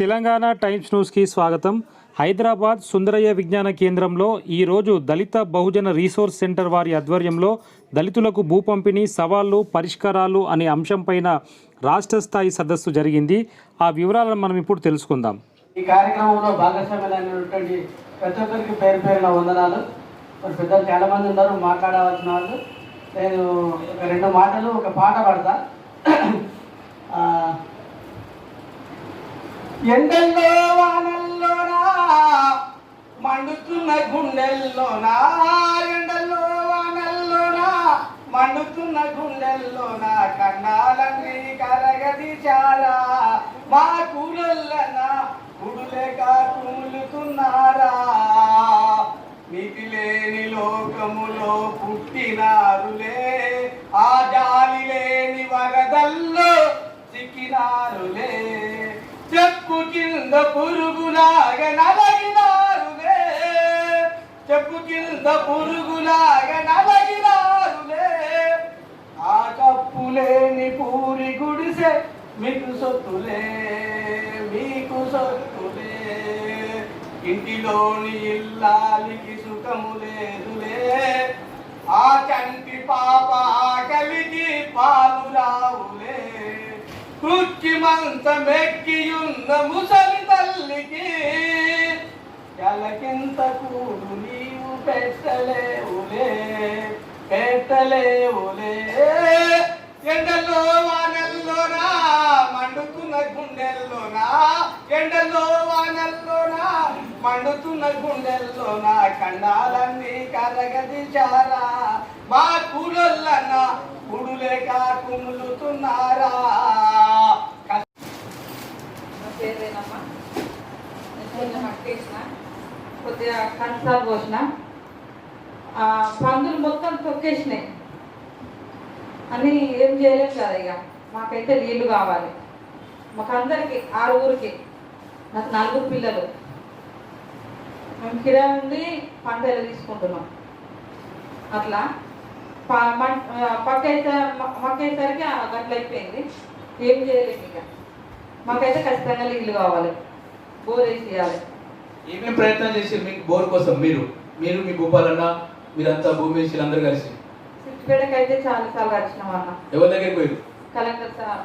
Telangana times న్యూస్కి స్వాగతం. హైదరాబాద్ సుందరయ్య విజ్ఞాన కేంద్రంలో ఈరోజు దళిత బహుజన రీసోర్స్ సెంటర్ వారి ఆధ్వర్యంలో దళితులకు భూ పంపిణీ సవాళ్లు పరిష్కారాలు అనే అంశంపైన రాష్ట్ర స్థాయి సదస్సు జరిగింది. ఆ వివరాలను మనం ఇప్పుడు తెలుసుకుందాం. ఈ కార్యక్రమంలో భాగస్వామ్యులైనటువంటి ప్రతి ఒక్కరికి పేరు పేరున వందనాలు. మరి పెద్దలు చాలామంది ఉన్నారు మాట్లాడవలసిన వాళ్ళు. నేను ఒక రెండు మాటలు ఒక పాట పాడతా. ఎండల్లో వానల్లోనా మండుతున్న గుండెల్లోనా, ఎండల్లో వానల్లోనా మండుతున్న గుండెల్లోనా కన్నాలన్నీ కరగదీశారా, మా కూలల్లనా గుడులేక కుములుతున్నారా, నీతి లేని లోకములో పుట్టినారులే, ఆ జాలి లేని వరదల్లో సిక్కినారులే, చెప్పు కింద పురుగులాగా నలగినారులే, చెప్పు కింద పురుగులాగా నలగినారులే, ఆ కప్పులేని పూరి గుడిసె మీకు సొత్తులే, మీకు సొత్తులే, ఇంటిలోని ఇల్లాలికి సుఖము లేదులే, ఆ చంటి పాప ఆకలికి పాలు రావులే, కుక్కి మంచమెక్కియున్న ముసలి తల్లికి ఎలకింత కూడు నీవు పెట్టలేవులే, పెట్టలేవులే, ఎండల్లో వానల్లోనా మండుతున్న గుండెల్లోనా, ఎండల్లో వానల్లోనా మండుతున్న గుండెల్లోనా కండాలన్నీ కరగదీశారా, మా కూడొల్లన్నా గుడులేక కుములుతున్నారా. కొద్దిగా కంచాలు పోసిన పందులు మొత్తం తొక్కేసినాయి అని ఏం చేయలేము కదా. ఇక మాకైతే నీళ్లు కావాలి. మాకందరికి 6 ఊరికి, నాకు 4 పిల్లలు, మేము కిరా నుండి పంటలు తీసుకుంటున్నాం. అట్లా పక్కయ్యేసరికి గంటలు అయిపోయింది, ఏం చేయలేము. ఇక మాకైతే ఖచ్చితంగా నీళ్లు కావాలి, బోర్ వేసేయాలి. ఏమేమి ప్రయత్నం చేసి మీకు బోర్ కోసం మీరు మీ భూపాలన్న మీరంతా భూమి వేసి అందరూ కలిసి సిద్దిపేటకైతే చాలా సార్లు వచ్చినాం అన్న. ఎవరి దగ్గరికి పోయారు? కలెక్టర్ సార్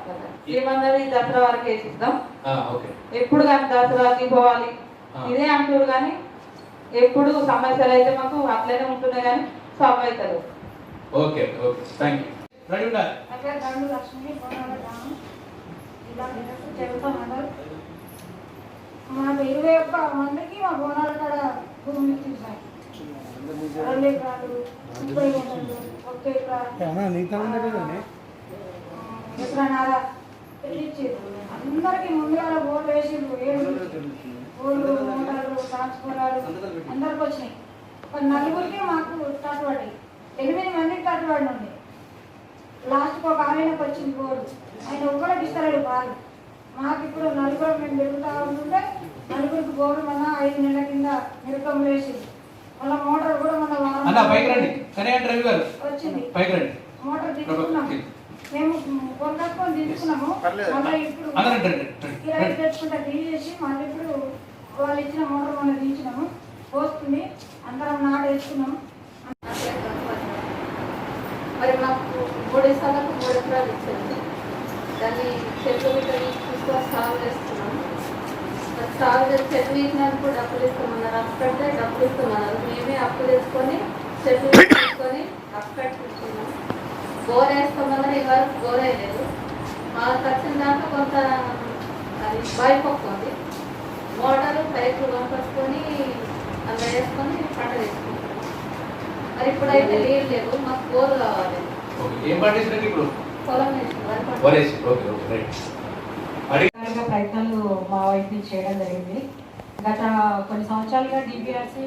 ఏమన్నది దసరా వరకు వేసిద్దాం, ఎప్పుడు కానీ దసరా దీపావళి ఇదే అంటారు, కానీ ఎప్పుడు సమస్యలు అయితే మాకు అట్లనే ఉంటున్నాయి, కానీ సాల్వ్ అవుతారు. Okay okay, thank you. Ready ఉండాలి. మాకు 21 మందికి మా బోనాల కాడ భూమి తీసాయి. 2 ఎకరాలు 30 గుంటలు 1 ఎకరాన్నర ఇచ్చారు. అందరికి ముందుగా బోర్లు వేసిండ్రు, 7 బోర్లు మోటార్లు ట్రాన్స్ఫార్మర్లు అందరికి వచ్చినాయి. ఒక 4గురికి మాకు తట్టుబడి 8 మందికి తట్టుబడి ఉంది. లాస్ట్కి ఒక ఆయనకు వచ్చింది బోర్డు, ఆయన ఒక్కరికి ఇస్తలేడు బాగా. మాకు ఇప్పుడు 4 మేము తిరుగుతూ ఉంటుంటే 4గురికి బోర్డు మన 5 నెలల కింద నిరుకం వేసింది. మళ్ళీ మోటార్ కూడా మన వచ్చింది. మోటార్ తీసుకున్నాము, మేము కొనుక్కొని తీసుకున్నాము. మళ్ళీ ఇప్పుడు కిరాయి తెచ్చుకుంటే తీసేసి మళ్ళీ ఇప్పుడు వాళ్ళు ఇచ్చిన మోటార్ మనం తీసినాము, పోస్తుంది. అందరం నాటేసుకున్నాము. మరి మాకు 3 ఎకరాలకు 3 ఎకరాలు ఇచ్చింది. దాన్ని చెట్లు తీసుకొని సాగు చేస్తున్నాము. సాగు చేసి చెట్లు వేసినందుకు కూడా డబ్బులు ఇస్తామన్నారు, అప్పు పెడితే డబ్బులు ఇస్తామన్నారు. మేమే అప్పు తీసుకొని చెట్లు తీసుకొని అప్పు పెట్టుకుంటున్నాం. బోర్ వేస్తామన్నారు, ఇవరకు బోర్ వేయలేదు. మాకు వచ్చిన దాంట్లో కొంత అది బాయిపోతుంది. మోటారు పైపులు కొనుక్కొచ్చుకొని అందులో వేసుకొని పంట వేసుకుంటాం. మరి ఇప్పుడైతే నీళ్ళు లేవు, మాకు బోర్ కావాలి. పొలం ప్రయత్నాలు మా వైపు చేయడం జరిగింది. గత కొన్ని సంవత్సరాలుగా డిపిఆర్సి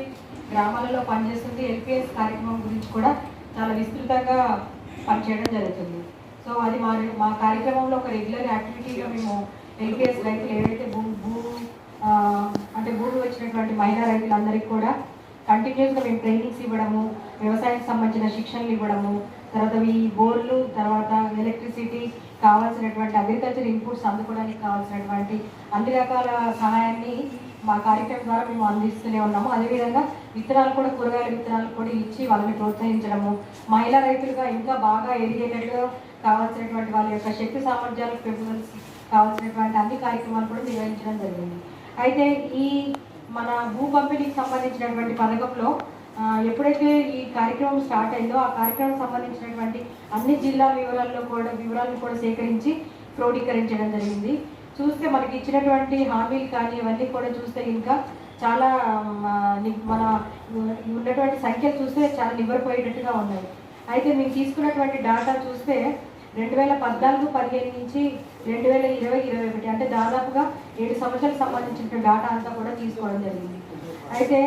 గ్రామాలలో పనిచేస్తుంది. ఎల్పిఎస్ కార్యక్రమం గురించి కూడా చాలా విస్తృతంగా పనిచేయడం జరుగుతుంది. సో అది మా కార్యక్రమంలో ఒక రెగ్యులర్ యాక్టివిటీగా మేము ఎల్పిఎస్ రైతులు ఏవైతే భూమి వచ్చినటువంటి మహిళా రైతులందరికీ కూడా కంటిన్యూస్గా మేము ట్రైనింగ్స్ ఇవ్వడము, వ్యవసాయానికి సంబంధించిన శిక్షణలు ఇవ్వడము, తర్వాత ఈ బోర్లు, తర్వాత ఎలక్ట్రిసిటీ, కావాల్సినటువంటి అగ్రికల్చర్ ఇన్పుట్స్ అందుకోవడానికి కావాల్సినటువంటి అన్ని రకాల సహాయాన్ని మా కార్యక్రమం ద్వారా మేము అందిస్తూనే ఉన్నాము. అదేవిధంగా విత్తనాలు కూడా, కూరగాయల విత్తనాలు కూడా ఇచ్చి వాళ్ళని ప్రోత్సహించడము, మహిళా రైతులుగా ఇంకా బాగా ఎదిగేటట్టుగా కావాల్సినటువంటి వాళ్ళ యొక్క శక్తి సామర్థ్యాలకు పెంపుదలకు కావాల్సినటువంటి అన్ని కార్యక్రమాలు కూడా నిర్వహించడం జరిగింది. అయితే ఈ మన భూ పంపిణీకి సంబంధించినటువంటి పథకంలో ఎప్పుడైతే ఈ కార్యక్రమం స్టార్ట్ అయిందో ఆ కార్యక్రమం సంబంధించినటువంటి అన్ని జిల్లా వివరాలను కూడా సేకరించి క్రోడీకరించడం జరిగింది. చూస్తే మనకి ఇచ్చినటువంటి హామీలు కానీ ఇవన్నీ కూడా చూస్తే ఇంకా చాలా మన ఉన్నటువంటి సంఖ్యలు చూస్తే చాలా నివ్వరపోయేటట్టుగా ఉన్నాయి. అయితే మేము తీసుకున్నటువంటి డాటా చూస్తే 2014-15 నుంచి 2020-21 అంటే దాదాపుగా 7 సంవత్సరాలకు సంబంధించిన డాటా అంతా కూడా తీసుకోవడం జరిగింది. అయితే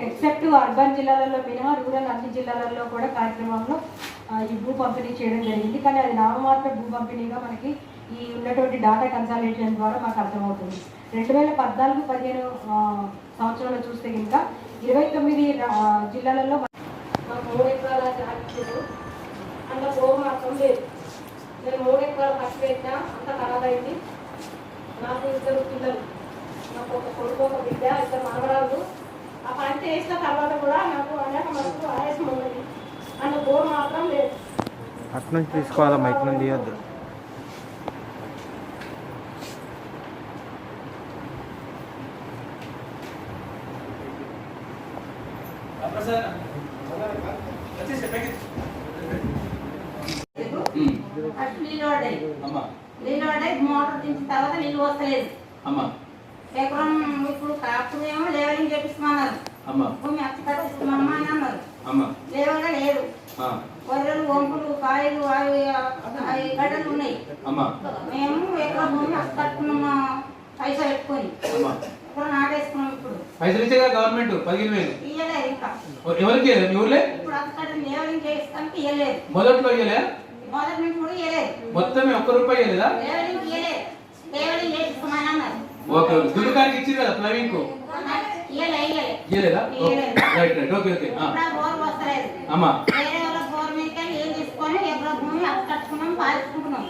ఎక్సెప్ట్ అర్బన్ జిల్లాలలో మినహా రూరల్ అన్ని జిల్లాలలో కూడా కార్యక్రమంలో ఈ భూ పంపిణీ చేయడం జరిగింది. కానీ అది నామమాత్ర భూ పంపిణీగా మనకి ఈ ఉన్నటువంటి డాటా కన్సాలిడేషన్ ద్వారా మాకు అర్థమవుతుంది. 2014-15 సంవత్సరంలో చూస్తే కనుక 29 జిల్లాలలో మాకు 3 ఎకరాల జాగ్రత్తలు అందులో బోరు మాత్రం లేదు. నేను 3 ఎకరాలు ఖర్చు పెట్టినా అంత ఖరాబ్ అయింది. నాకు 2 పిల్లలు, నాకు ఒక కొడుకు ఒక బిడ్డ, 2 మనవరాలు. ఆ పంట వేసిన తర్వాత కూడా నాకు అనేక మనకు ఆయాసం ఉన్నది. అందులో బోరు మాత్రం లేదు. అటు నుంచి తీసుకోవాలమ్మా, ఇటు నుంచి తీయద్దు. నీళ్ళు పడ్డాయి, మోటార్ దించిన తర్వాత నీళ్ళు వస్తలేదు. ఎకరం ఇప్పుడు కాపునేమో లేవలింగ్ చేపిస్తామన్నారు, భూమి అచ్చి పట్టిస్తామమ్మా అని అన్నారు. లేవగా లేదు. వరలు, వంపులు, కాయలు అవి గడ్డలు ఉన్నాయి. మేము ఎకరం భూమి అచ్చి పట్టుకున్నాము పైసా పెట్టుకొని ఎకరం నాటేసుకున్నాం. ఇప్పుడు పైసలు ఇచ్చే గవర్నమెంట్ 15,000 ఇయ్యలేదు. ఇంకా ఎవరికి ఊర్లే ఇప్పుడు అచ్చి లేవలింగ్ చేస్తానికి ఇయ్యలేదు. మొదట్లో ఇయ్యలే, మొదటి నుంచి కూడా ఇయ్యలేదు. మొత్తం ₹1 ఇయ్యలేదా? లేవలింగ్ ఇయ్యలేదు. లేవలింగ్ చేపిస్తామని అన్నారు. ఓకే, దుకాణానికి ఇచ్చింది కదా ప్లవింగ్ కు, ఇయ్యలేదా? Right right, okay okay. Bore వస్తలేదు. వేరే వాళ్ళ బోర్ మీద ఏం తీసుకొని ఎకరా భూమి అప్పు కట్టుకున్నాం, పాల్చుకుంటున్నాం.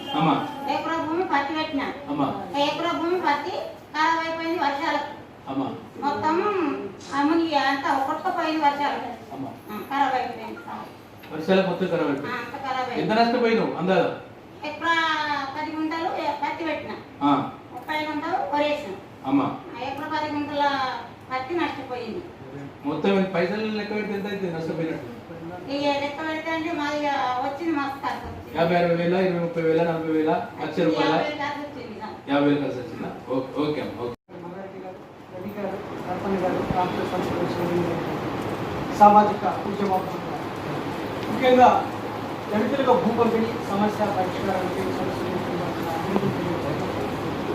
ఎకరా భూమి పత్తి పెట్టినా, ఎకరా భూమి పత్తి ఖరాబ్ అయిపోయింది వర్షాలకు. మొత్తం అమ్ముని అంతా ఒక్కొక్కపోయింది వర్షాలకు, ఖరాబ్ అయిపోయింది. వర్షాలకు మొత్తం ఖరాబ్ అయిపోయింది. ఎంత నష్టపోయినావు అందాదా? ఎకరా 10 గుంటలు పత్తి పెట్టినా, 30 గుంటలు వరేసిన. ఎకరా 10 గుంటల పత్తి నష్టపోయింది. మొత్తం పైసలు లెక్క పెడితే ఎంత అయితే నష్టపోయినట్టు? లెక్క పెడితే అంటే మాది వచ్చింది మస్తు ఖర్చు. 50,000, 60,000, 20,000, 40,000, ₹1,00,000, 50,000 కలిసి వచ్చిందా? ఓకే అమ్మ, ఓకే. సామాజిక ఉద్యమం ముఖ్యంగా దళితులకు భూ పంపిణీ సమస్య పరిష్కారానికి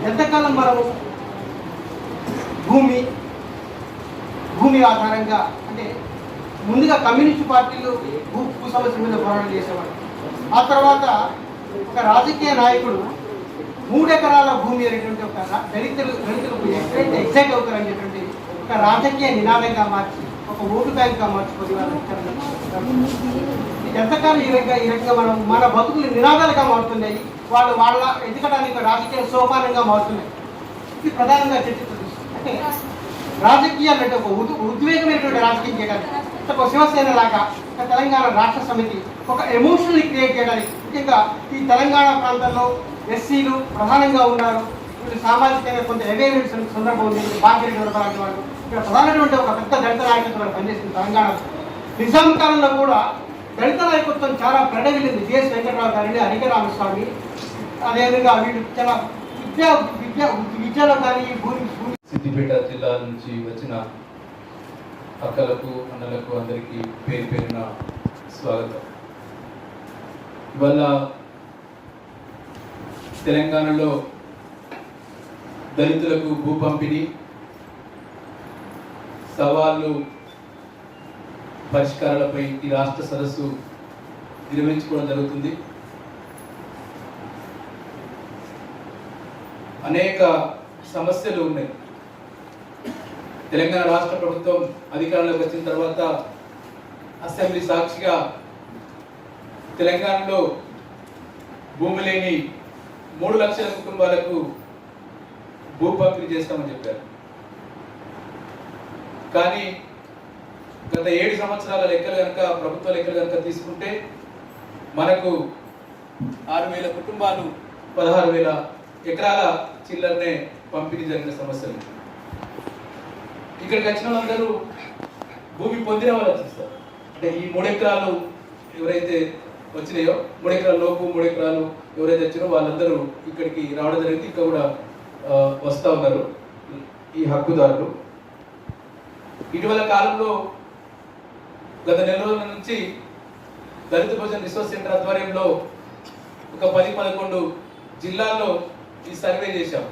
ఎంతకాలం మనము భూమి ఆధారంగా అంటే ముందుగా కమ్యూనిస్ట్ పార్టీలు భూ సమస్య మీద పోరాటం చేసేవాడు. ఆ తర్వాత ఒక రాజకీయ నాయకుడు 3 ఎకరాల భూమి అనేటువంటి ఒక దళితులకు ఎక్కడైతే ఎగ్జాక్ట్ అవుతారు అనేటువంటి ఒక రాజకీయ నినాదంగా మార్చి ఒక ఓటు బ్యాంక్గా మార్చుకొని ఎంతకాలం ఈ రకంగా మన బతుకులు నినాదాలుగా మారుతున్నాయి. వాళ్ళ ఎదగడానికి రాజకీయ సోపానంగా మారుతున్నాయి. ఇది ప్రధానంగా చర్చిస్తుంది. అంటే రాజకీయాలు అంటే ఒక ఉద్వేగమైనటువంటి రాజకీయం చేయడానికి, ఒక శివసేన లాగా ఒక తెలంగాణ రాష్ట్ర సమితి ఒక ఎమోషనల్ క్రియేట్ చేయడానికి, ముఖ్యంగా ఈ తెలంగాణ ప్రాంతంలో ఎస్సీలు ప్రధానంగా ఉన్నారు. వీళ్ళు సామాజికంగా కొంత అవేర్నెస్ సందర్భం ఉంది. భాగ్యరెడ్డి లాంటి వాళ్ళు ఇక్కడ ప్రధానటువంటి ఒక పెద్ద దళిత నాయకత్వం పనిచేస్తుంది తెలంగాణ. నిజాం కాలంలో కూడా దళిత నాయకత్వం చాలా ప్రడవిల్లింది. జిఎస్ వెంకటరావు గారిని, హరిక రామస్వామి, అదేవిధంగా వీళ్ళు చాలా విద్యలో కానీ సిద్దిపేట జిల్లా నుంచి వచ్చిన అక్కలకు, అన్నలకు అందరికీ పేరు పేరున స్వాగతం. ఇవాళ తెలంగాణలో దళితులకు భూ పంపిణీ, సవాళ్ళు, పరిష్కారాలపై ఈ రాష్ట్ర సదస్సు నిర్వహించుకోవడం జరుగుతుంది. అనేక సమస్యలు ఉన్నాయి. తెలంగాణ రాష్ట్ర ప్రభుత్వం అధికారంలోకి వచ్చిన తర్వాత అసెంబ్లీ సాక్షిగా తెలంగాణలో భూమి లేని 3 లక్షల కుటుంబాలకు భూ పంపిణీ చేస్తామని చెప్పారు. కానీ గత 7 సంవత్సరాల లెక్కలు కనుక, ప్రభుత్వ లెక్కలు కనుక తీసుకుంటే మనకు 6,000 కుటుంబాలు 16,000 ఎకరాల చిల్లరనే పంపిణీ జరిగిన సమస్యలు. ఇక్కడికి వచ్చిన వాళ్ళందరూ భూమి పొందిన వాళ్ళు వచ్చేస్తారు. అంటే ఈ 3 ఎకరాలు ఎవరైతే వచ్చినాయో, 3 ఎకరాల లోపు 3 ఎకరాలు ఎవరైతే వచ్చినో వాళ్ళందరూ ఇక్కడికి రావడం జరిగింది. ఇంకా కూడా వస్తూ ఉన్నారు ఈ హక్కుదారులు. ఇటీవల కాలంలో గత నెల రోజుల నుంచి దళిత బహుజన రిసోర్స్ సెంటర్ ఆధ్వర్యంలో ఒక 10-11 జిల్లాల్లో ఈ సర్వే చేశాం.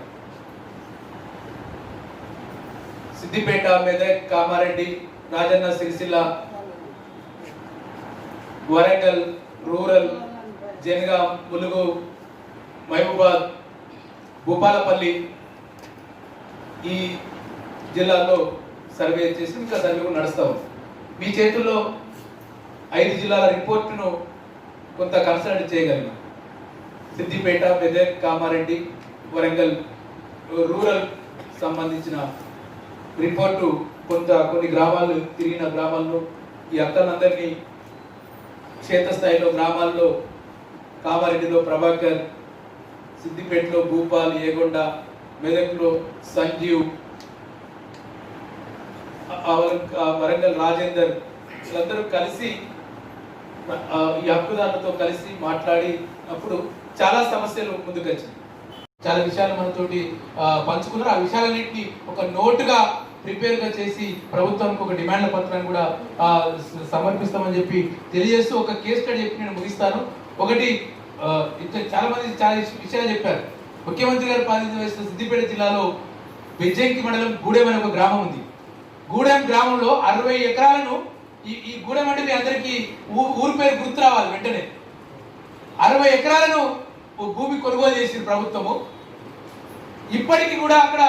సిద్దిపేట, మెదక్, కామారెడ్డి, రాజన్న సిరిసిల్ల, వరంగల్ రూరల్, జనగాం, ములుగు, మహబూబాద్, భూపాలపల్లి ఈ జిల్లాల్లో సర్వే చేసి ఇంకా సర్వే నడుస్తూ ఉంది. మీ చేతుల్లో 5 జిల్లాల రిపోర్టును కొంత కన్సల్ట్ చేయగలిగాం. సిద్దిపేట, మెదక్, కామారెడ్డి, వరంగల్ రూరల్ సంబంధించిన రిపోర్టు కొన్ని గ్రామాలు తిరిగిన గ్రామాల్లో ఈ అక్కలందరినీ క్షేత్రస్థాయిలో గ్రామాల్లో కామారెడ్డిలో ప్రభాకర్, సిద్దిపేటలో భూపాల్, ఏగొండ, మెదక్లో సంజీవ్, వరంగల్ రాజేందర్ వీళ్ళందరూ కలిసి ఈ హక్కుదారులతో కలిసి మాట్లాడినప్పుడు చాలా సమస్యలు ముందుకొచ్చాయి. చాలా విషయాలు మనతోటి పంచుకున్నారు. ఆ విషయాలన్నింటినీ ఒక నోటుగా ప్రిపేర్గా చేసి ప్రభుత్వానికి ఒక డిమాండ్ల పత్రాన్ని కూడా సమర్పిస్తామని చెప్పి తెలియజేస్తూ ఒక కేస్ స్టడీ చెప్పి నేను ముగిస్తాను. ఒకటి, చాలా మంది చాలా విషయాలు చెప్పారు. ముఖ్యమంత్రి గారు పాలించిన సిద్దిపేట జిల్లాలో బెజ్జంకి మండలం గూడెం అనే ఒక గ్రామం ఉంది. గూడెం గ్రామంలో 60 ఎకరాలను ఈ గూడెం అంటే మీ అందరికీ ఊరి పేరు గుర్తు రావాలి వెంటనే. 60 ఎకరాలను భూమి కొనుగోలు చేసిన ప్రభుత్వము. ఇప్పటికీ కూడా అక్కడ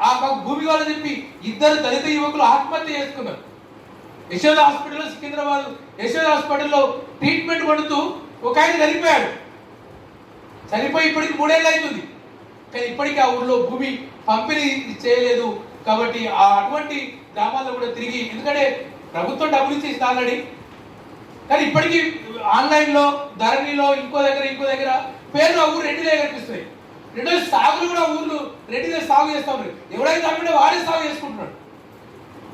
ఆ భూమి కావాలని చెప్పి 2 దళిత యువకులు ఆత్మహత్య చేసుకున్నారు. యశోద హాస్పిటల్లో, సికింద్రాబాద్ యశోద హాస్పిటల్లో ట్రీట్మెంట్ పడుతూ ఒక ఆయన చనిపోయాడు. చనిపోయి ఇప్పటికి 3 ఏళ్ళు అవుతుంది. కానీ ఇప్పటికీ ఆ ఊర్లో భూమి పంపిణీ చేయలేదు. కాబట్టి అటువంటి గ్రామాల్లో కూడా తిరిగి, ఎందుకంటే ప్రభుత్వం డబ్బులు ఇచ్చేసి ఆల్రెడీ, కానీ ఇప్పటికీ ఆన్లైన్లో, ధరణిలో, ఇంకో దగ్గర పేర్లు ఆ ఊరు రెడ్డిలే కనిపిస్తాయి. రెండో సాగులు కూడా ఊర్లు రెడ్డిలే సాగు చేస్తా ఉన్నారు. ఎవరైతే అమ్మినా వాడే సాగు చేసుకుంటున్నాడు.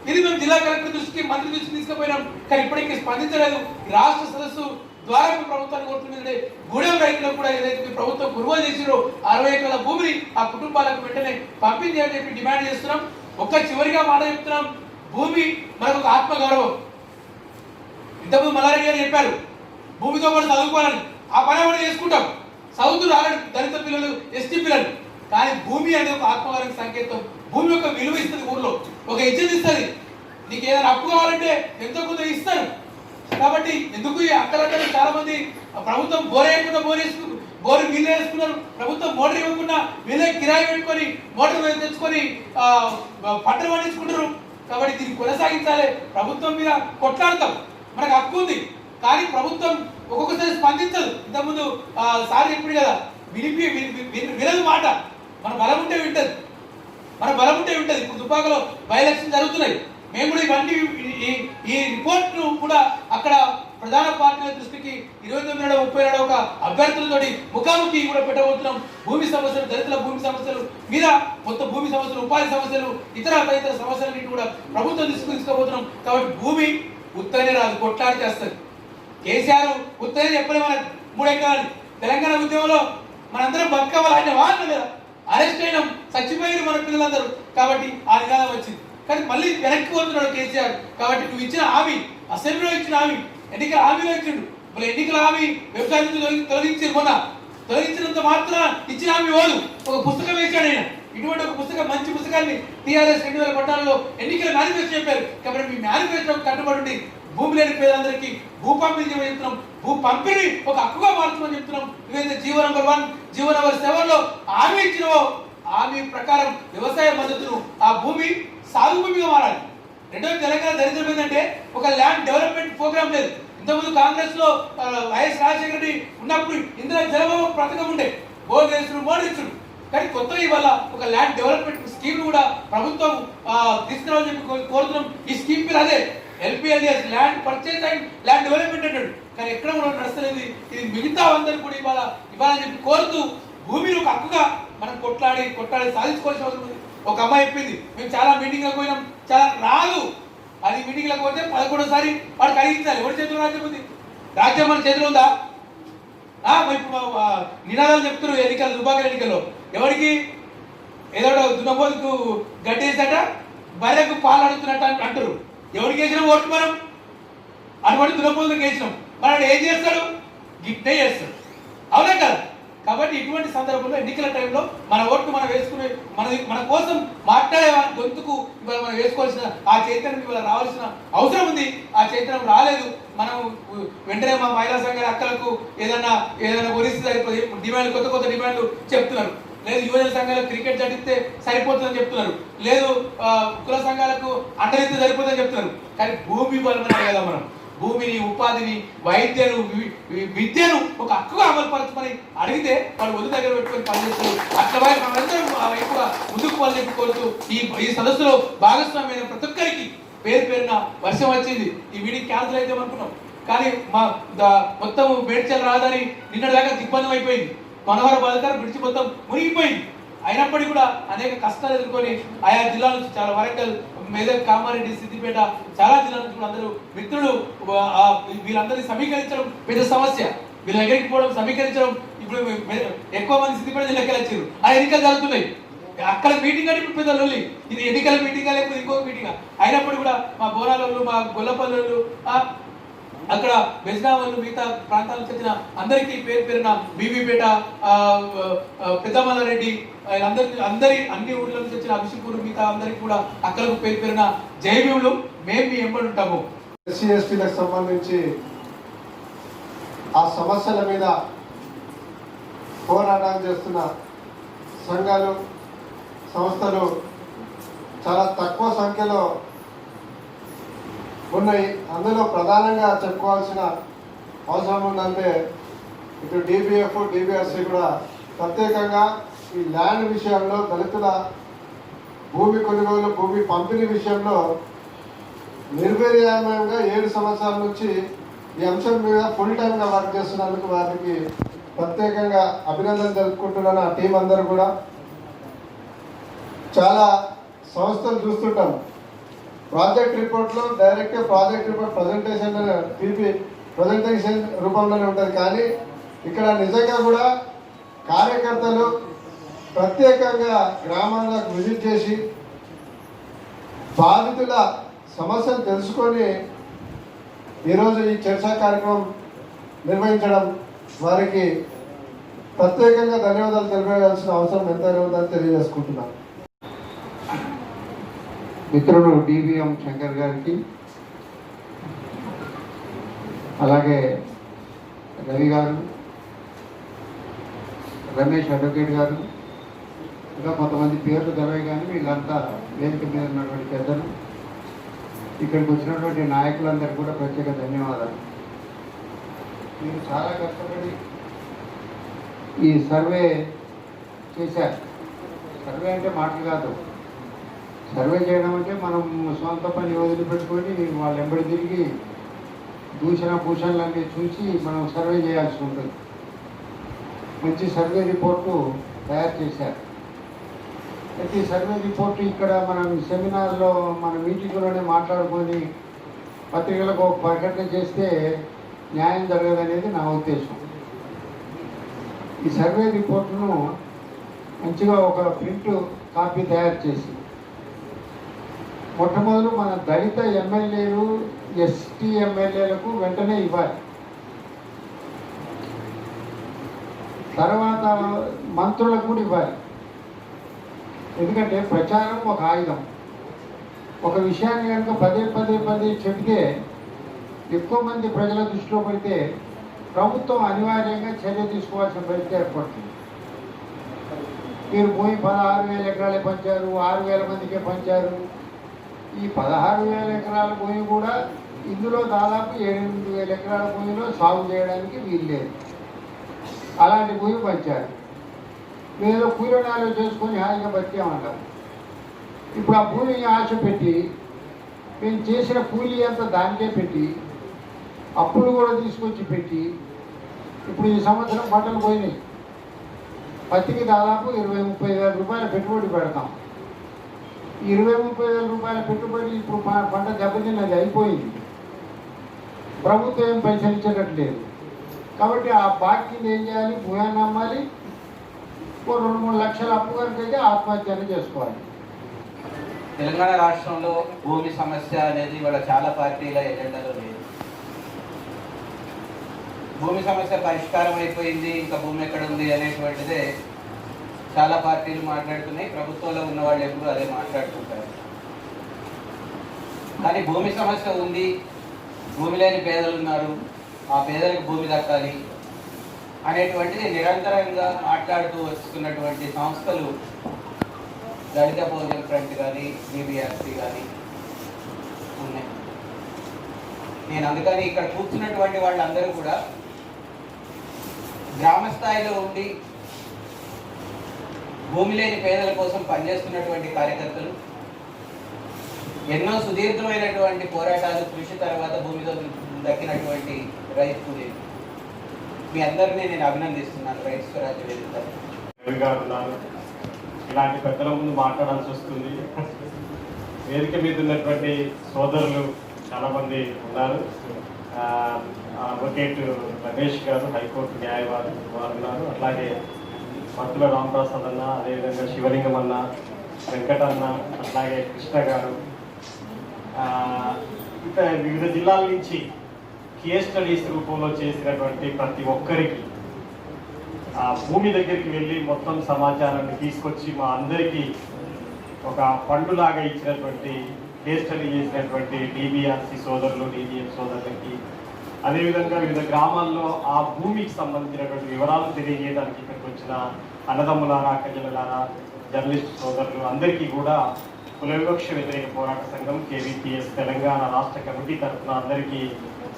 ఇది మేము జిల్లా కలెక్టర్ దృష్టికి, మంత్రి దృష్టికి తీసుకుపోయినాం. కానీ ఇప్పటికీ స్పందించలేదు. రాష్ట్ర సదస్సు ద్వారా మేము ప్రభుత్వాన్ని కోరుతున్నది, గూడెం రైతులకు కూడా ఏదైతే ప్రభుత్వం కొనుగోలు చేసిరో 60 ఎకరాల భూమిని ఆ కుటుంబాలకు వెంటనే పంపింది అని చెప్పి డిమాండ్ చేస్తున్నాం. చివరిగా మాట చెప్తున్నాం, భూమి మనకు ఒక ఆత్మగౌరవం. ఇంతకుముందు మల్లారెడ్డి గారు చెప్పారు భూమితో పాటు చదువుకోవాలని. ఆ పని కూడా చేసుకుంటాం. చదువుతూ రాలేదు దళిత పిల్లలు, ఎస్టీ పిల్లలు. కానీ భూమి అనేది ఒక ఆత్మగౌరవ సంకేతం. భూమి యొక్క విలువ ఇస్తుంది, ఊర్లో ఒక ఇజ్జత్ ఇస్తుంది. నీకు ఏదైనా అప్పు కావాలంటే ఎంతో కొంత ఇస్తారు. కాబట్టి ఎందుకు ఈ అక్కలందరూ చాలా మంది ప్రభుత్వం బోర్ వేయకుండా బోరు వీళ్ళు వేసుకున్నారు. ప్రభుత్వం మోటార్ ఇవ్వకుండా వీళ్ళే కిరాయి పెట్టుకొని మోటార్ తెచ్చుకొని పంటలు పండించుకుంటారు. కాబట్టి దీన్ని కొనసాగించాలి. ప్రభుత్వం మీద కొట్లాడతాం, మనకు హక్కు ఉంది. కానీ ప్రభుత్వం ఒక్కొక్కసారి స్పందించదు. ఇంతకుముందు సార్ చెప్పాడు కదా, వినదు మాట. మన బలం ఉంటే వింటది. ఇప్పుడు దుబ్బాకలో బై ఎలక్షన్ జరుగుతున్నాయి. మేము కూడా ఇవన్నీ ఈ రిపోర్ట్ను కూడా అక్కడ ప్రధాన పార్టీల దృష్టికి 29-30 ఒక అభ్యర్థులతోటి ముఖాముఖి కూడా పెట్టబోతున్నాం. భూమి సమస్యలు, దళితుల భూమి సమస్యలు మీద, మొత్తం భూమి సమస్యలు, ఉపాధి సమస్యలు, ఇతర సమస్యలన్నింటి కూడా ప్రభుత్వం తీసుకుపోతున్నాం. కాబట్టి భూమి ఉత్తనే రాదు, కొట్లాడి చేస్తుంది. కేసీఆర్ ఉత్తనే చెప్పలే మన 3 ఎకరాలు. తెలంగాణ ఉద్యమంలో మనందరం బతకవాలని వాళ్ళు కదా అరెస్ట్ అయినాం, చచ్చిపోయారు మన పిల్లలందరూ. కాబట్టి ఆ నినాదం వచ్చింది. కానీ మళ్ళీ వెనక్కి పోతున్నాడు కేసీఆర్. కాబట్టి నువ్వు ఇచ్చిన హామీ, అసెంబ్లీలో ఇచ్చిన హామీ, ఎన్నికల హామీలో ఇచ్చిండు. మళ్ళీ ఎన్నికల హామీ వ్యవసాయం నుంచి తొలగించారు. మొన్న తొలగించినంత మాత్రం ఇచ్చిన హామీ పోదు. ఒక పుస్తకం వేశాడు ఆయన. ఇటువంటి ఒక పుస్తకం, మంచి పుస్తకాన్ని టీఆర్ఎస్ 2014లో ఎన్నికల మేనిఫెస్టో చెప్పారు. కాబట్టి మీ మేనిఫెస్టోకి కట్టుబడి భూమి లేని పేదలందరికీ భూ పంపిణీ చెప్తున్నాం. భూ పంపిణీ ఒక హక్కుగా మార్చమని చెప్తున్నాం. ఇవైతే జీవో నెంబర్ 1, జీవో నెంబర్ 7లో హామీ ఇచ్చినవో హామీ ప్రకారం వ్యవసాయ మద్దతును ఆ భూమి సాగు భూమిగా మారాలి. రెండోది, తెలంగాణ దరిద్రం ఏంటంటే ఒక ల్యాండ్ డెవలప్మెంట్ ప్రోగ్రామ్ లేదు. ఇంతకుముందు కాంగ్రెస్ లో వైఎస్ రాజశేఖర రెడ్డి ఉన్నప్పుడు ఇందిరా జలభవ పథకం ఉండే, బోర్డు వేసుడు మోడించుడు. కానీ కొత్త ఇవాళ ఒక ల్యాండ్ డెవలప్మెంట్ స్కీమ్ కూడా ప్రభుత్వం తీసుకురావాలని చెప్పి కోరుతున్నాం. ఈ స్కీమ్ పేరు అదే LPLDS, land purchase and land development అంటాడు. కానీ ఎక్కడ కూడా నడుస్తలేదు. ఇది మిగతా అందరూ కూడా ఇవ్వాలని చెప్పి కోరుతూ భూమిని ఒక హక్కుగా మనం కొట్లాడి సాధించుకోవాల్సిన అవసరం ఉంది. ఒక అమ్మాయి చెప్పింది, మేము చాలా మీటింగ్లకు పోయినాం, చాలా రాదు. అది మీటింగ్లకు పోతే 11సారి వాడు కలిగించాలి. ఎవరి చేతిలో రాజ్యం ఉంది? రాజ్యం మన చేతిలో ఉందా? ఇప్పుడు నినాదాలు చెప్తున్నారు ఎన్నికలు, దుబ్బాక ఎన్నికల్లో. ఎవరికి ఏదో దున్నపోతుకు గడ్డేసట, బర్రెకు పాలు అడుగుతున్నట్టు అంటారు. ఎవరికి వేసినాం ఓట్లు మనం? అటువంటి దున్నపోతులకు వేసినాం. మనం ఏం చేస్తాడు? గిట్టే చేస్తాడు. అవునా కదా? కాబట్టి ఇటువంటి సందర్భంలో ఎన్నికల టైంలో మన ఓట్లు మనం వేసుకునే మన కోసం మాట్లాడే గొంతుకు ఇవాళ మనం వేసుకోవాల్సిన ఆ చైతన్యం ఇవాళ రావాల్సిన అవసరం ఉంది. ఆ చైతన్యం రాలేదు. మనం వెంటనే మా మహిళా సంఘాల అక్కలకు ఏదైనా ఒరిసి సరిపోయి డిమాండ్లు, కొత్త డిమాండ్లు చెప్తున్నారు. లేదు యువజన సంఘాలకు క్రికెట్ జడిస్తే సరిపోతుందని చెప్తున్నారు. లేదు కుల సంఘాలకు అండరిస్తే సరిపోతుందని చెప్తున్నారు. కానీ భూమి బలమని కదా మనం భూమిని, ఉపాధిని, విద్యను ఒక హక్కుగా అమలుపరచమని అడిగితే వాళ్ళు ఒళ్ళు దగ్గర పెట్టుకొని పనిచేస్తారు. అట్లా మనందరం ఆ వైపుగా ముందుకు పని కోరుతూ ఈ సదస్సులో భాగస్వామ్యం ప్రతి ఒక్కరికి పేరున వర్షం వచ్చింది. ఈ మీటింగ్ క్యాన్సిల్ అయితే అనుకున్నాం. కానీ మొత్తం బేడ్చల్ రాదని నిన్నటిదాకా దిగ్బంధం అయిపోయింది. మనోహర బాధికారు బ్రిడ్జి మొత్తం మునిగిపోయింది. అయినప్పటికీ కూడా అనేక కష్టాలు ఎదుర్కొని ఆయా జిల్లాల నుంచి చాలా వరంగల్, మెదక్, కామారెడ్డి, సిద్దిపేట చాలా జిల్లాల నుంచి కూడా అందరూ మిత్రులు వీళ్ళందరినీ సమీకరించడం పెద్ద సమస్య. వీళ్ళ దగ్గరికి పోవడం, సమీకరించడం. ఇప్పుడు ఎక్కువ మంది సిద్దిపేట జిల్లాకి వచ్చారు. ఆ ఎన్నికలు జరుగుతున్నాయి. అక్కడ మీటింగ్ అంటే ఇప్పుడు పెద్ద లొల్లి. ఇది ఎన్నికల మీటింగ్ లేకపోతే ఇంకొక మీటింగ్. అయినప్పుడు కూడా మా బోనాలు, మా గొల్లపల్లు, అక్కడ బెజ్నా వాళ్ళు, మిగతా ప్రాంతాల నుంచి వచ్చిన అందరికీ పేరున బీబీపేట, పెద్దమల్లారెడ్డి, అన్ని ఊర్ల నుంచి వచ్చిన అభిషేకూరు, మిగతా అందరికీ కూడా అక్కలకు పేరున జయభీములు. మేము మీ ఎంబడి ఉంటాము. ఎస్సీ ఎస్టీలకు సంబంధించి ఆ సమస్యల మీద పోరాటాలు చేస్తున్న సంఘాలు, సంస్థలు చాలా తక్కువ సంఖ్యలో ఉన్నాయి. అందులో ప్రధానంగా చెప్పుకోవాల్సిన అవసరం ఉందంటే ఇటు DBF, DBRC కూడా ప్రత్యేకంగా ఈ ల్యాండ్ విషయంలో, దళితుల భూమి కొనుగోలు, భూమి పంపిణీ విషయంలో నిర్వీర్యమయంగా 7 సంవత్సరాల నుంచి ఈ అంశం మీద ఫుల్ టైమ్గా వర్క్ చేస్తున్నందుకు వారికి ప్రత్యేకంగా అభినందన తెలుపుకుంటున్నాను. ఆ టీం అందరూ కూడా. చాలా సంస్థలు చూస్తుంటాం, ప్రాజెక్ట్ రిపోర్ట్లో డైరెక్ట్ ప్రాజెక్ట్ రిపోర్ట్ ప్రజెంటేషన్ రూపంలోనే ఉంటుంది. కానీ ఇక్కడ నిజంగా కూడా కార్యకర్తలు ప్రత్యేకంగా గ్రామాలకు విజిట్ చేసి బాధితుల సమస్యలు తెలుసుకొని ఈరోజు ఈ చర్చా కార్యక్రమం నిర్వహించడం వారికి ప్రత్యేకంగా ధన్యవాదాలు తెలియవలసిన అవసరం ఎంతైనా ఉందని తెలియజేసుకుంటున్నాను. మిత్రుడు DBM శంకర్ గారికి, అలాగే రవి గారు, రమేష్ అడ్వకేట్ గారు, ఇంకా కొంతమంది పేర్లు తెలవే కానీ వీళ్ళంతా వేదిక మీద ఉన్నటువంటి పెద్దలు, ఇక్కడికి వచ్చినటువంటి నాయకులందరికీ కూడా ప్రత్యేక ధన్యవాదాలు. మీరు చాలా కష్టపడి ఈ సర్వే చేశారు. సర్వే అంటే మాటలు కాదు. సర్వే చేయడం అంటే మనం సొంత పని వదిలిపెట్టుకొని వాళ్ళ వెంబడి తిరిగి భూషణలన్నీ చూసి మనం సర్వే చేయాల్సి ఉంటుంది. మంచి సర్వే రిపోర్టు తయారు చేశారు. అయితే ఈ సర్వే రిపోర్టు ఇక్కడ మనం సెమినార్లో మన మీటింగ్లోనే మాట్లాడుకొని పత్రికలకు ఒక ప్రకటన చేస్తే న్యాయం జరగదనేది నా ఉద్దేశం. ఈ సర్వే రిపోర్టును మంచిగా ఒక ప్రింట్ కాపీ తయారు చేసి మొట్టమొదలు మన దళిత ఎమ్మెల్యేలు, ఎస్టీ ఎమ్మెల్యేలకు వెంటనే ఇవ్వాలి. తర్వాత మంత్రులకు కూడా ఇవ్వాలి. ఎందుకంటే ప్రచారం ఒక ఆయుధం. ఒక విషయాన్ని కనుక పదే చెబితే ఎక్కువ మంది ప్రజల దృష్టిలో పడితే ప్రభుత్వం అనివార్యంగా చర్య తీసుకోవాల్సిన పరిస్థితి ఏర్పడుతుంది. మీరు భూమి 16,000 ఎకరాలే పంచారు, 6,000 మందికే పంచారు. ఈ 16,000 ఎకరాల భూమి కూడా ఇందులో దాదాపు 7-8 ఎకరాల భూమిలో సాగు చేయడానికి వీలు లేదు. అలాంటి భూమి పంచారు. మేము కూలీనాలు చేసుకొని హాయిగా బతికామన్నారు. ఇప్పుడు ఆ భూమిని ఆశ పెట్టి మేము చేసిన కూలీ అంతా దానికే పెట్టి అప్పులు కూడా తీసుకొచ్చి పెట్టి ఇప్పుడు ఈ సంవత్సరం పంటలు పోయినాయి. పత్తికి దాదాపు 20-30 వేల రూపాయల పెట్టుబడి పెడతాం. 20-30 వేల రూపాయల పెట్టుబడి ఇప్పుడు పంట దెబ్బతిన్నది, అయిపోయింది. ప్రభుత్వం ఏం పైసలు ఇచ్చేటట్లేదు. కాబట్టి ఆ బాకీని ఏం చేయాలి? భూయాన్ని అమ్మాలి. 2-3 లక్షల అప్పు కనుక అయితే ఆత్మహత్యను చేసుకోవాలి. తెలంగాణ రాష్ట్రంలో భూమి సమస్య అనేది ఇవాళ చాలా పార్టీల ఎజెండాలో లేదు. భూమి సమస్య పరిష్కారం అయిపోయింది, ఇంకా భూమి ఎక్కడ ఉంది అనేటువంటిదే చాలా పార్టీలు మాట్లాడుతున్నాయి. ప్రభుత్వంలో ఉన్న వాళ్ళు ఎప్పుడు అదే మాట్లాడుతుంటారు. కానీ భూమి సమస్య ఉంది, భూమి లేని పేదలు ఉన్నారు, ఆ పేదలకు భూమి దక్కాలి అనేటువంటిది నిరంతరంగా మాట్లాడుతూ వస్తున్నటువంటి సంస్థలు దళిత బహుజన ఫ్రంట్ కానీ DBRC కానీ ఉన్నాయి. నేను అందుకని ఇక్కడ కూర్చున్నటువంటి వాళ్ళందరూ కూడా గ్రామ స్థాయిలో ఉండి భూమి లేని పేదల కోసం పనిచేస్తున్నటువంటి కార్యకర్తలు, ఎన్నో సుదీర్ఘమైనటువంటి పోరాటాలు కృషి తర్వాత భూమిలో దక్కినటువంటి రైతు కూలీలు, మీ అందరినీ నేను అభినందిస్తున్నాను. రైతు స్వరాజ్య వేదిక ఇలాంటి పెద్దల ముందు మాట్లాడాల్సి వస్తుంది. వేదిక మీద ఉన్నటువంటి సోదరులు చాలామంది ఉన్నారు. అడ్వకేట్ రమేష్ గారు, హైకోర్టు న్యాయవాది వారు ఉన్నారు. అట్లాగే మత్తుల రామప్రసాద్ అన్న, అదేవిధంగా శివలింగం అన్న, వెంకటన్న, అట్లాగే కృష్ణ గారు, ఇంకా వివిధ జిల్లాల నుంచి కేస్ స్టడీస్ రూపంలో చేసినటువంటి ప్రతి ఒక్కరికి ఆ భూమి దగ్గరికి వెళ్ళి మొత్తం సమాచారాన్ని తీసుకొచ్చి మా అందరికీ ఒక ఫండులాగా ఇచ్చినటువంటి కేస్ స్టడీ చేసినటువంటి DBRC సోదరులు, DBF సోదరులకి, అదేవిధంగా వివిధ గ్రామాల్లో ఆ భూమికి సంబంధించినటువంటి వివరాలు తెలియజేయడానికి ఇక్కడికి వచ్చిన అన్నదమ్ములారా, అక్కజనులారా, జర్నలిస్ట్ సోదరులు అందరికీ కూడా కుల వివక్ష వ్యతిరేక పోరాట సంఘం KVPS తెలంగాణ రాష్ట్ర కమిటీ తరఫున అందరికీ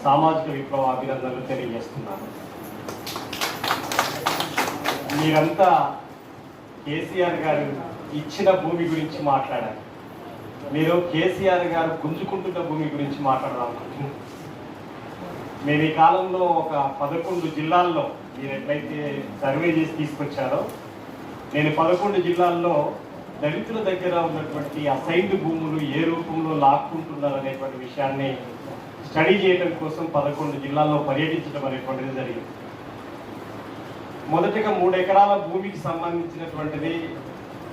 సామాజిక విప్లవ అభినందనలు తెలియజేస్తున్నాను. మీరంతా కేసీఆర్ గారు ఇచ్చిన భూమి గురించి మాట్లాడారు. మీరు కేసీఆర్ గారు గుంజుకుంటున్న భూమి గురించి మాట్లాడాలనుకుంటున్నారు. మేము ఈ కాలంలో ఒక 11 జిల్లాల్లో మీరు ఎట్లయితే సర్వే చేసి తీసుకొచ్చారో, నేను 11 జిల్లాల్లో దళితుల దగ్గర ఉన్నటువంటి అసైన్డ్ భూములు ఏ రూపంలో లాక్కుంటున్నారు అనేటువంటి విషయాన్ని స్టడీ చేయడం కోసం 11 జిల్లాల్లో పర్యటించడం అనేటువంటిది జరిగింది. మొదటిగా 3 ఎకరాల భూమికి సంబంధించినటువంటిది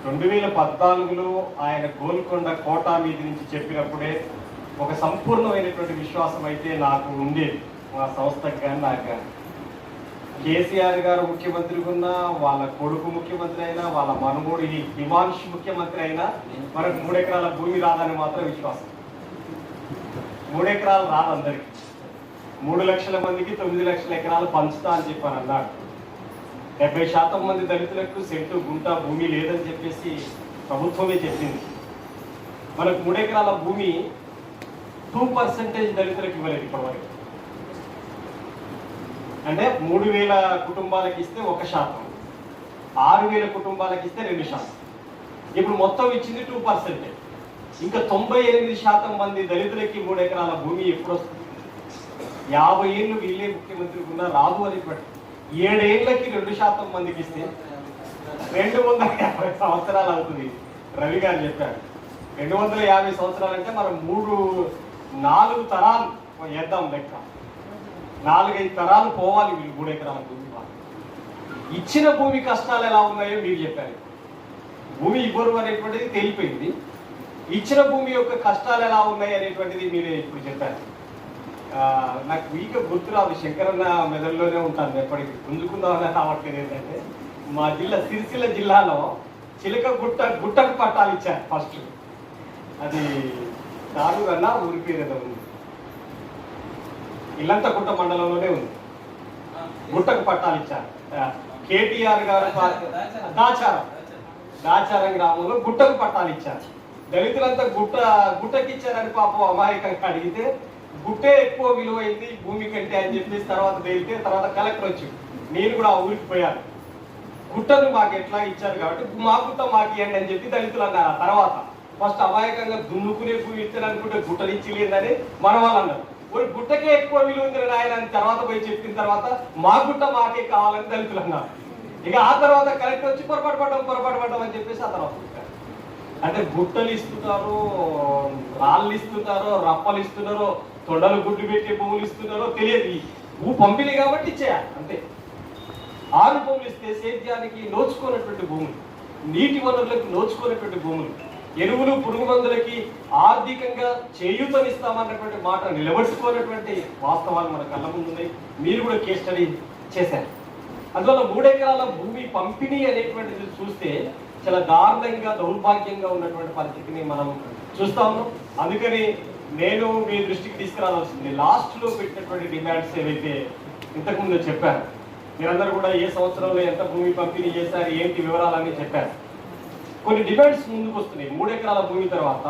2014లో ఆయన గోల్కొండ కోటా మీద నుంచి చెప్పినప్పుడే ఒక సంపూర్ణమైనటువంటి విశ్వాసం అయితే నాకు ఉండేది, మా సంస్థకు కానీ నాకు కానీ. కేసీఆర్ గారు ముఖ్యమంత్రిగా ఉన్నా, వాళ్ళ కొడుకు ముఖ్యమంత్రి అయినా, వాళ్ళ మనమోడు హిమాంశ్ ముఖ్యమంత్రి అయినా మనకు 3 ఎకరాల భూమి రాదని మాత్రం విశ్వాసం. 3 ఎకరాలు రాదు అందరికి. 3 లక్షల మందికి 9 లక్షల ఎకరాలు పంచుతా అని చెప్పాను అన్నాడు. 70% మంది దళితులకు సెంటు గుంట భూమి లేదని చెప్పేసి ప్రభుత్వమే చెప్పింది. మనకు 3 ఎకరాల భూమి 2% దళితులకు ఇవ్వలేదు ఇప్పటివరకు. అంటే 3,000 కుటుంబాలకు ఇస్తే 1%, 6,000 కుటుంబాలకు ఇస్తే 2%. ఇప్పుడు మొత్తం ఇచ్చింది 2%. ఇంకా 98% మంది దళితులకి 3 ఎకరాల భూమి ఎప్పుడు వస్తుంది? 50 ఏళ్ళు వీళ్ళే ముఖ్యమంత్రి ఉన్నా రాదు అని 7 ఏళ్ళకి 2% మందికి ఇస్తే 250 సంవత్సరాలు అవుతుంది. రవి గారు చెప్పారు 250 సంవత్సరాలు అంటే మనం 4 తరాలు వేద్దాం లెక్క. 4-5 తరాలు పోవాలి వీళ్ళు 3 ఎకరాల భూమి. ఇచ్చిన భూమి కష్టాలు ఎలా ఉన్నాయో మీరు చెప్పారు. భూమి ఇవ్వరు అనేటువంటిది తేలిపోయింది. ఇచ్చిన భూమి యొక్క కష్టాలు ఎలా ఉన్నాయి అనేటువంటిది మీరే ఇప్పుడు చెప్పారు. నాకు వీక గుర్తురాదు, శంకరన్న మెదడులోనే ఉంటాను ఎప్పటికీ, గుంజుకుందామని రావట్లేదు. ఏంటంటే మా జిల్లా సిరిసిల్ల జిల్లాలో చిలక గుట్టకు పట్టాలు ఇచ్చారు ఫస్ట్. అది దారుగన్నా ఊరి పేరు ఏదో ఉంది, ఇల్లంతకుంట మండలంలోనే ఉంది. గుట్టకు పట్టాలు ఇచ్చారు. KTR గారు దాచారం గ్రామంలో గుట్టకు పట్టాలు ఇచ్చారు. దళితులంతా గుట్టకి ఇచ్చారని పాపం అమాయకంగా అడిగితే గుట్టే ఎక్కువ విలువైంది భూమి కంటే అని చెప్పేసి తర్వాత తేలితే తర్వాత కలెక్టర్ వచ్చి నేను కూడా ఆ ఊరికి పోయాను. గుట్టను మాకు ఎట్లా ఇచ్చారు కాబట్టి మా గుట్ట మాకు ఇవ్వండి అని చెప్పి దళితులు అన్నారు. ఆ తర్వాత ఫస్ట్ అమాయకంగా దున్నుకునే భూమి ఇచ్చారు అనుకుంటే గుట్టలు ఇచ్చి లేదని మన వాళ్ళు అన్నారు. గుట్టకే ఎక్కువ విలువ ఉంది ఆయన అని తర్వాత పోయి చెప్పిన తర్వాత మా గుట్ట మాకే కావాలని దళితులు అన్నారు. ఇక ఆ తర్వాత కలెక్టర్ వచ్చి పొరపాటు పడ్డం అని చెప్పేసి ఆ తర్వాత అంటే గుట్టలు ఇస్తున్నారో రాళ్ళు ఇస్తున్నారో రప్పలు ఇస్తున్నారో తొండలు గుడ్డు పెట్టే భూములు ఇస్తున్నారో తెలియదు. భూ పంపిణీ కాబట్టి ఇచ్చేయాలి అంతే. 6 భూములు ఇస్తే సేద్యానికి నోచుకున్నటువంటి భూములు, నీటి వనరులకు నోచుకున్నటువంటి భూములు, ఎరువులు పురుగు మందులకి ఆర్థికంగా చేయూతనిస్తామన్నటువంటి మాట నిలబెట్టుకున్నటువంటి వాస్తవాలు మన కళ్ళ ముందు ఉన్నాయి. మీరు కూడా కేస్ స్టడీ చేశారు. అందువల్ల 3 ఎకరాల భూమి పంపిణీ అనేటువంటిది చూస్తే చాలా దారుణంగా దౌర్భాగ్యంగా ఉన్నటువంటి పరిస్థితిని మనం చూస్తా ఉన్నాం. అందుకని నేను మీ దృష్టికి తీసుకురావాల్సింది లాస్ట్లో పెట్టినటువంటి డిమాండ్స్ ఏవైతే ఇంతకుముందు చెప్పారు. మీరందరూ కూడా ఏ సంవత్సరంలో ఎంత భూమి పంపిణీ చేశారు ఏంటి వివరాలన్నీ చెప్పారు. కొన్ని డిమాండ్స్ ముందుకు వస్తున్నాయి. 3 ఎకరాల భూమి తర్వాత